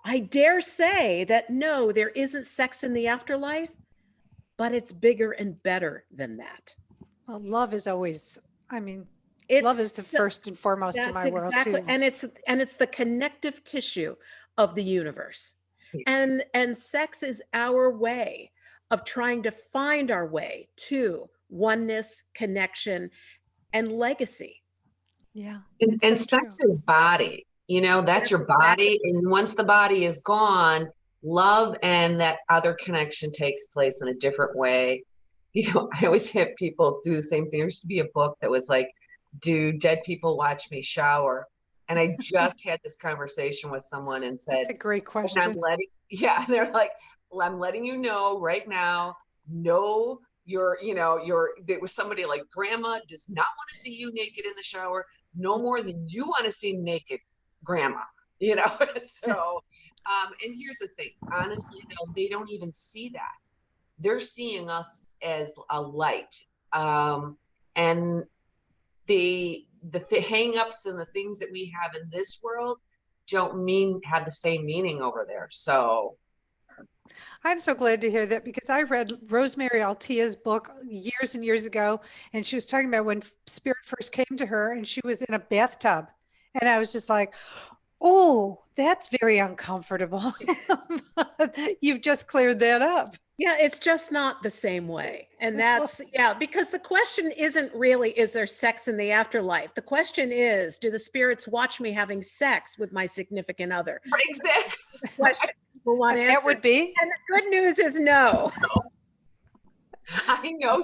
I dare say that no, there isn't sex in the afterlife, but it's bigger and better than that. Well, love is always, love is the first and foremost in my world too. And it's the connective tissue of the universe. And sex is our way of trying to find our way to oneness, connection, and legacy. Yeah. And sex is body, that's your body. And once the body is gone, love and that other connection takes place in a different way. I always have people do the same thing. There used to be a book that was like, do dead people watch me shower? And I just had this conversation with someone and said, that's a great question. They're like, well, I'm letting you know right now, no, there was somebody like, grandma does not want to see you naked in the shower, no more than you want to see naked grandma, so, and here's the thing, honestly, though, they don't even see that. They're seeing us as a light. And the hang-ups and the things that we have in this world don't have the same meaning over there. So I'm so glad to hear that, because I read Rosemary Altia's book years and years ago, and she was talking about when spirit first came to her and she was in a bathtub. And I was just like, oh, that's very uncomfortable. But you've just cleared that up. Yeah, it's just not the same way. And that's, yeah, because the question isn't really, is there sex in the afterlife? The question is, do the spirits watch me having sex with my significant other? exactly. Question people want That answered. would be. And the good news is no. I know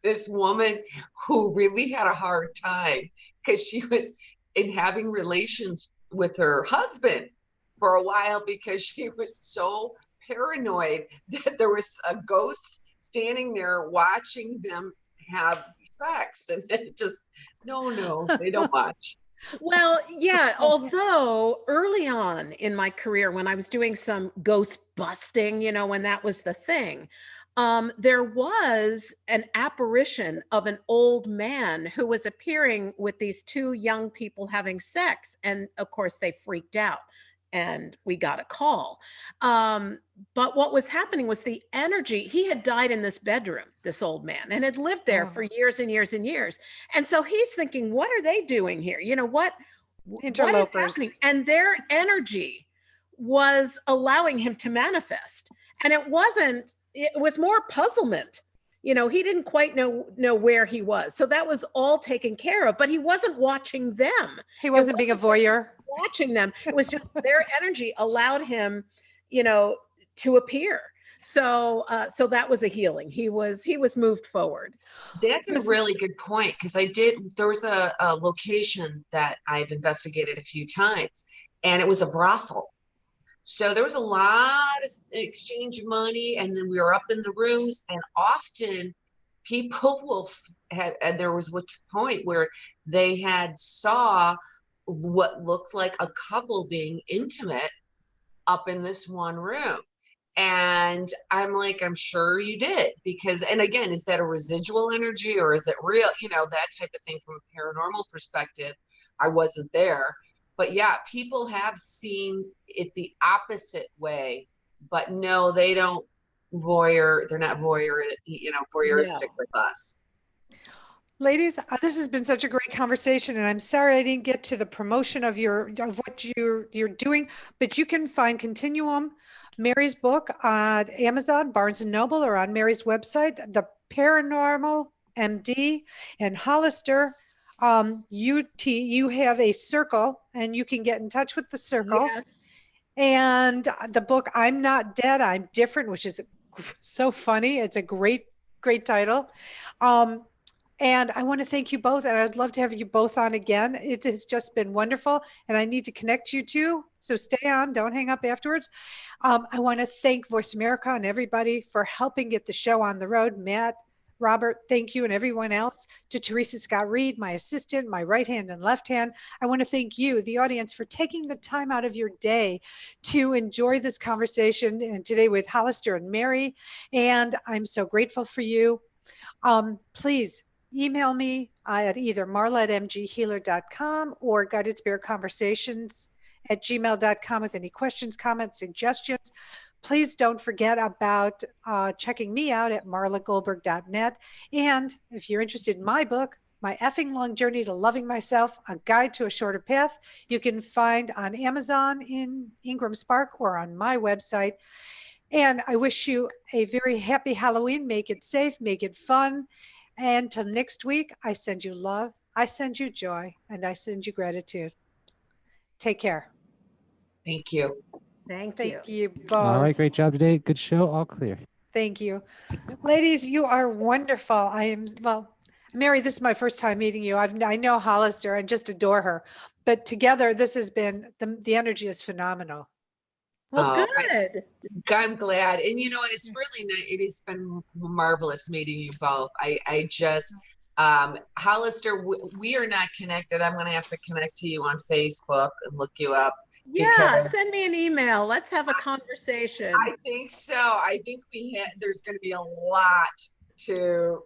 this woman who really had a hard time because she was in having relations with her husband for a while because she was so paranoid that there was a ghost standing there watching them have sex. And it just, no, they don't watch. Well, yeah, although early on in my career, when I was doing some ghost busting, when that was the thing, there was an apparition of an old man who was appearing with these two young people having sex. And of course, they freaked out and we got a call. But what was happening was the energy, he had died in this bedroom, this old man, and had lived there for years and years and years. And so he's thinking, what are they doing here? What is happening? And their energy was allowing him to manifest. And it was more puzzlement. He didn't quite know where he was. So that was all taken care of, but he wasn't watching them. He wasn't being a voyeur. Watching them. It was just their energy allowed him, to appear. So that was a healing. He was moved forward. That's a really good point, because there was a location that I've investigated a few times, and it was a brothel. So there was a lot of exchange of money, and then we were up in the rooms, and often people and there was a point where they had saw what looked like a couple being intimate up in this one room. And I'm like, I'm sure you did, because, and again, is that a residual energy or is it real? That type of thing from a paranormal perspective. I wasn't there, but yeah, people have seen it the opposite way, but no, they don't they're not voyeuristic with us. Ladies, this has been such a great conversation, and I'm sorry I didn't get to the promotion of what you're doing, but you can find Continuum, Mary's book, on Amazon, Barnes and Noble, or on Mary's website, The Paranormal MD, and Hollister. You have a circle, and you can get in touch with the circle. Yes. And the book, I'm Not Dead, I'm Different, which is so funny. It's a great title. And I want to thank you both, and I'd love to have you both on again. It has just been wonderful, and I need to connect you two. So stay on, don't hang up afterwards. I want to thank Voice America and everybody for helping get the show on the road. Matt, Robert, thank you, and everyone else. To Teresa Scott Reed, my assistant, my right hand and left hand. I want to thank you, the audience, for taking the time out of your day to enjoy this conversation, and today with Hollister and Mary. And I'm so grateful for you. Please email me at either marla@mghealer.com or guidedspiritconversations@gmail.com with any questions, comments, suggestions. Please don't forget about checking me out at marlagoldberrg.net. And if you're interested in my book, My Effing Long Journey to Loving Myself, A Guide to a Shorter Path, you can find on Amazon in Ingram Spark or on my website. And I wish you a very happy Halloween. Make it safe, make it fun. And till next week, I send you love, I send you joy, and I send you gratitude. Take care. Thank you. Thank you. Thank you both. All right, great job today. Good show. All clear. Thank you. Ladies, you are wonderful. Mary, this is my first time meeting you. I know Hollister and just adore her. But together, this has been, the energy is phenomenal. Well, good. I'm glad. And it's really nice. It has been marvelous meeting you both. I just, Hollister, we are not connected. I'm going to have to connect to you on Facebook and look you up. Yeah, send me an email. Let's have a conversation. I think so. I think there's going to be a lot to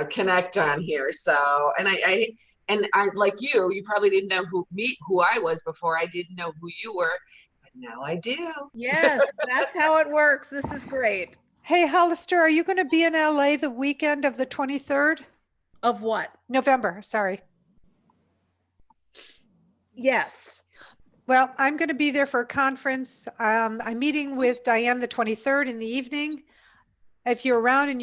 connect on here. So, and I like you probably didn't know who I was before. I didn't know who you were, but now I do. Yes, that's how it works. This is great. Hey, Hollister, are you going to be in LA the weekend of the 23rd? Of what? November, sorry. Yes. Well, I'm going to be there for a conference. I'm meeting with Diane the 23rd in the evening. If you're around and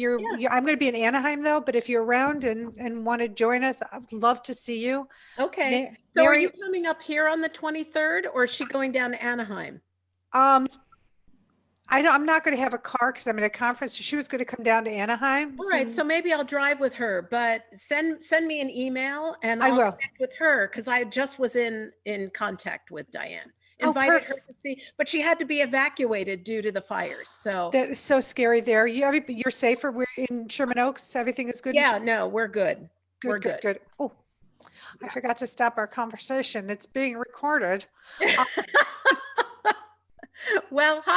I'm going to be in Anaheim though, but if you're around and want to join us, I'd love to see you. Okay. So are you coming up here on the 23rd or is she going down to Anaheim? I'm not going to have a car because I'm at a conference. So she was going to come down to Anaheim. All right. So maybe I'll drive with her, but send me an email and I'll connect with her because I just was in contact with Diane. Invited her to see, but she had to be evacuated due to the fires. So that is so scary there. You're safer. We're in Sherman Oaks. Everything is good. Yeah, no, we're good. We're good. Oh, I forgot to stop our conversation. It's being recorded. Well, hi.